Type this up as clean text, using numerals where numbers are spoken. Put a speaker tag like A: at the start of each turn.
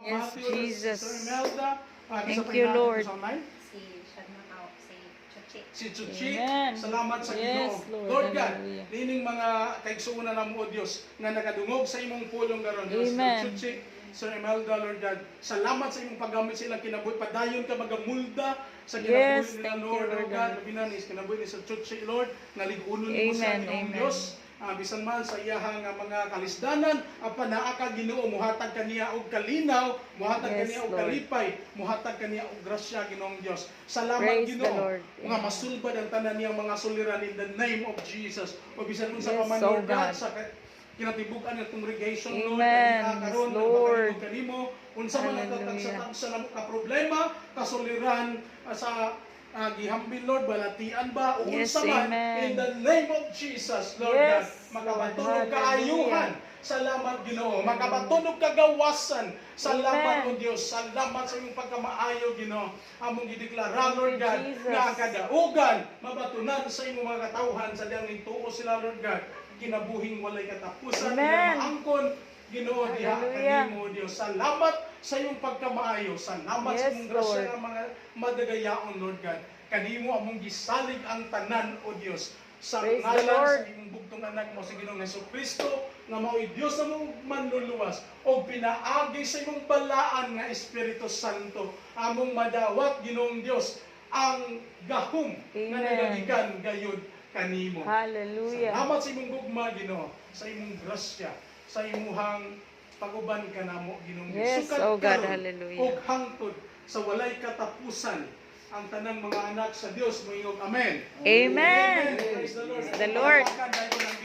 A: Yes,
B: Matthew,
A: Jesus.
B: Sister Imelda.
A: Thank you, Lord.
C: Si Shadmakaw, si Chuchi.
B: Si Chuchi,
A: Amen.
B: salamat sa
A: Yes,
B: Ginoo.
A: Lord.
B: Lord God,
A: Hallelujah.
B: nining mga kaigsuunan na mo, O Diyos, nga nagadungog sa imong pulong karon.
A: Amen.
B: Sister Chuchi, Sir Imelda, Lord God, salamat sa imong paggamit sa ilang kinabuhi. Padayon ka magamulda sa kinabuhi
A: Yes,
B: nila,
A: thank you,
B: Lord,
A: Lord
B: O God.
A: God.
B: Binanis, kinabuhi ni Sir Chuchi, Lord, naligunon mo sa
A: Amen,
B: Ginoong
A: amen.
B: Diyos. Bisan man sa iyahang mga kalisdanan, apanaa ka Ginoo, muhatag kaniya og kalinaw, muhatag
A: Yes,
B: kaniya og
A: Lord.
B: kalipay, muhatag kaniya og grasya Ginoong Diyos. Salamat
A: Praise the
B: Ginoo.
A: Lord.
B: Mga
A: Amen.
B: masulbad ang tanan niyang mga suliran in the name of Jesus. O bisan mo sa
A: Yes,
B: paman,
A: oh
B: Lord God,
A: God.
B: sa kinatibukan ng congregation, Lord,
A: Amen.
B: kanina karon,
A: Yes, Lord.
B: magpakalimog kanimo, unsa man ang
A: Hallelujah.
B: tagsa na ka problema, kasuliran sa gihambil, Lord, balatian ba, o
A: Yes,
B: unsa man,
A: amen.
B: in the name of Jesus, Lord
A: Yes,
B: God, makabatunog
A: Lord.
B: kaayuhan. Salamat Ginoo, makabatunog kagawasan. Salamat
A: Amen.
B: O Dios, salamat sa imong pagkamaayo Ginoo. Among gideklara, Lord God,
A: Jesus.
B: nga kadaugan mabatunan sa imong mga katawhan sa diyang nituo sila, Lord God. Kinabuhing walay katapusan,
A: Amen.
B: nga maangkon Ginoo diha
A: Hallelujah.
B: kanimo Dios. Salamat sa imong pagkamaayo. Salamat sa
A: Yes,
B: imong grasya
A: Lord.
B: nga mga madagayaon, Lord God. Kanimo among gisalig ang tanan o Dios. Sa
A: Praise the
B: ngalan
A: Lord.
B: sa imong bugtong anak mo sa Ginoong Jesucristo nga mao'y Dios na mong manluluwas o pinaagi sa imong balaan nga Espiritu Santo among madawat Ginoong Dios ang gahom nga
A: Amen.
B: nagagikan gayud kanimo.
A: Hallelujah.
B: Salamat sa imong gugma Ginoo, sa imong grasya, sa imuhang pag-uban kanamo Ginoong Dios.
A: Yes,
B: Sukad
A: oh God,
B: karon
A: hallelujah.
B: ug hangtod sa walay katapusan ang tanang mga anak sa Dios moingog amen.
A: Amen.
B: Praise the Lord.
A: The Lord.
B: Palapakan dahil ko ng